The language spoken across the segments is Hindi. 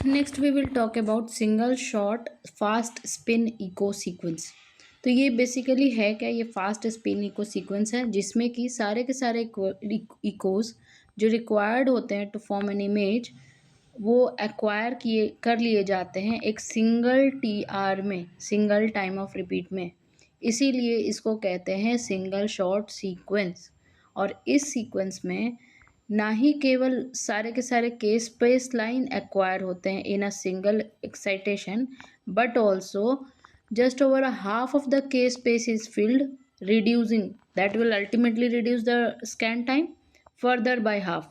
Next we will talk about single shot fast spin echo sequence. तो ये बेसिकली है क्या, ये फास्ट स्पिन इको सीक्वेंस है जिसमें कि सारे के सारे इकोज जो रिक्वायर्ड होते हैं टू फॉर्म एन इमेज वो एक्वायर किए कर लिए जाते हैं एक सिंगल टी आर में, सिंगल टाइम ऑफ रिपीट में। इसीलिए इसको कहते हैं सिंगल शॉट सीक्वेंस। और इस सीक्वेंस में ना ही केवल सारे के सारे के स्पेस लाइन एक्वायर होते हैं in a single excitation, but also just over a half of the k space is filled, reducing that will ultimately reduce the scan time further by half.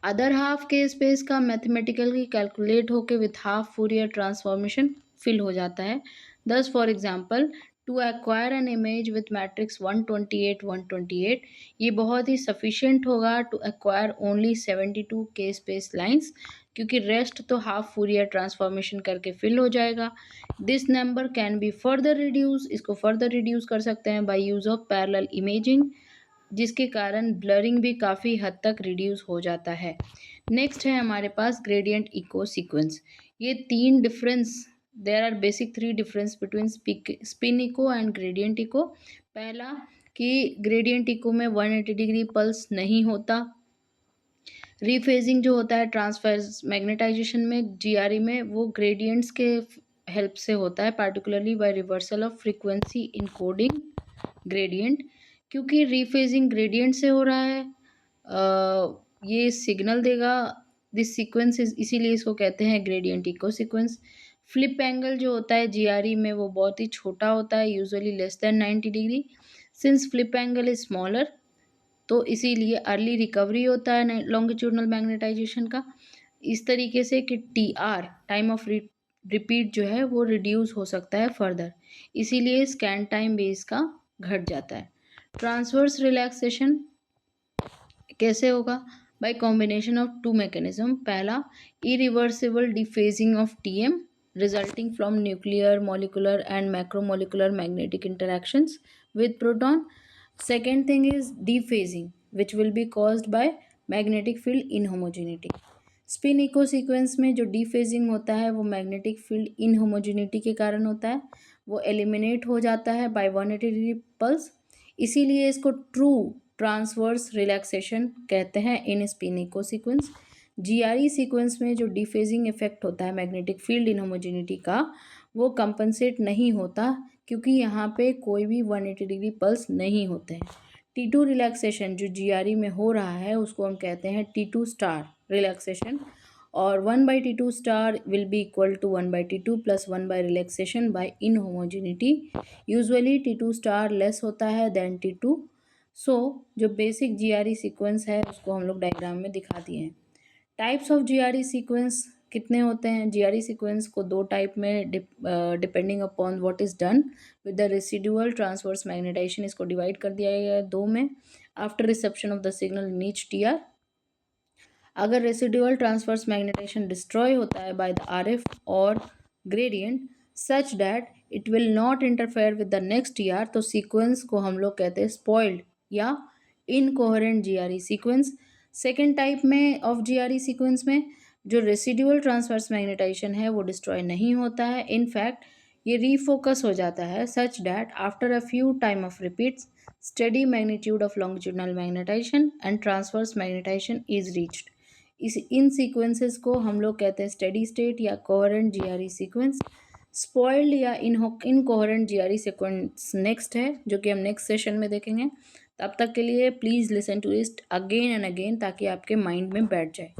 Other half K space का मैथमेटिकली कैलकुलेट होके with half Fourier transformation fill हो जाता है। Thus for example to acquire an image with matrix 128 128, ये बहुत ही सफिशिएंट होगा to acquire only 72 K space lines, क्योंकि रेस्ट तो हाफ फूरियर ट्रांसफॉर्मेशन करके फिल हो जाएगा। This number can be further reduce, इसको फर्दर रिड्यूस कर सकते हैं by use of parallel imaging, जिसके कारण ब्लरिंग भी काफ़ी हद तक रिड्यूस हो जाता है। नेक्स्ट है हमारे पास ग्रेडियंट इको सीक्वेंस। ये तीन difference, there are basic three difference between spin echo and gradient echo. पहला कि ग्रेडियंट इको में 180 डिग्री पल्स नहीं होता। रीफेजिंग जो होता है ट्रांसफर्स मैग्नेटाइजेशन में, जीआरई में, वो ग्रेडियंट्स के हेल्प से होता है, particularly by reversal of frequency encoding gradient. क्योंकि रीफेजिंग ग्रेडियंट से हो रहा है, ये सिग्नल देगा दिस सीक्वेंस, इसीलिए इसको कहते हैं gradient echo sequence. Flip angle जो होता है जीआरई में वो बहुत ही छोटा होता है, usually less than 90 degree. Since flip angle is smaller, तो इसीलिए अर्ली रिकवरी होता है लॉन्गिट्यूडनल मैग्नेटाइजेशन का, इस तरीके से कि T R time of repeat जो है वो रिड्यूस हो सकता है फर्दर, इसीलिए स्कैन टाइम भी इसका घट जाता है। ट्रांसवर्स रिलैक्सेशन कैसे होगा? By combination of two mechanism. पहला, irreversible dephasing of TM resulting from nuclear, molecular and macromolecular magnetic interactions with proton. Second thing is dephasing, which will be caused by magnetic field inhomogeneity. Spin echo sequence में जो डिफेजिंग होता है वो मैग्नेटिक फील्ड इनहोमोजेनिटी के कारण होता है, वो एलिमिनेट हो जाता है बाय 180 डिग्री पल्स, इसीलिए इसको ट्रू ट्रांसवर्स रिलैक्सेशन कहते हैं in spin echo sequence. GRE sequence में जो डिफेजिंग इफेक्ट होता है मैग्नेटिक फील्ड इनहोमोजेनिटी का, वो कंपनसेट नहीं होता, क्योंकि यहाँ पे कोई भी 180 डिग्री पल्स नहीं होते हैं। T2 रिलैक्सेशन जो जीआरई में हो रहा है उसको हम कहते हैं T2 स्टार रिलैक्सेशन, और 1/T2 star will be equal to 1/T2 plus 1 by relaxation by inhomogeneity. Usually T2 star less होता है देन T2। सो जो बेसिक जीआरई सीक्वेंस है उसको हम लोग डायग्राम में दिखा दिए हैं। टाइप्स ऑफ जीआरई सीक्वेंस कितने होते हैं? जीआरई सीक्वेंस को दो टाइप में depending upon what is done with the residual transverse magnetization, इसको डिवाइड कर दिया गया है दो में। After reception of the signal in each TR, अगर रेसिडुअल ट्रांसवर्स मैग्नेटाइजेशन डिस्ट्रॉय होता है बाय द आरएफ और gradient such that it will not interfere with the next TR, तो सीक्वेंस को हम लोग कहते हैं स्पॉइल्ड या incoherent GRE sequence. Second type में ऑफ जीआरई सीक्वेंस में जो रेसिडुअल ट्रांसवर्स मैग्नेटाइजेशन है वो डिस्ट्रॉय नहीं होता है, इनफैक्ट ये रीफोकस हो जाता है such that after a few time of repeats steady magnitude of longitudinal magnetization and transverse magnetization is reached. In sequences को हम लोग कहते हैं स्टेडी स्टेट या कोहेरेंट जीआरई सीक्वेंस। स्पॉइल्ड या इनकोहेरेंट जीआरई सीक्वेंस नेक्स्ट है, जो कि हम नेक्स्ट सेशन में देखेंगे। तब तक के लिए please listen to it again and again, ताकि आपके माइंड में बैठ जाए।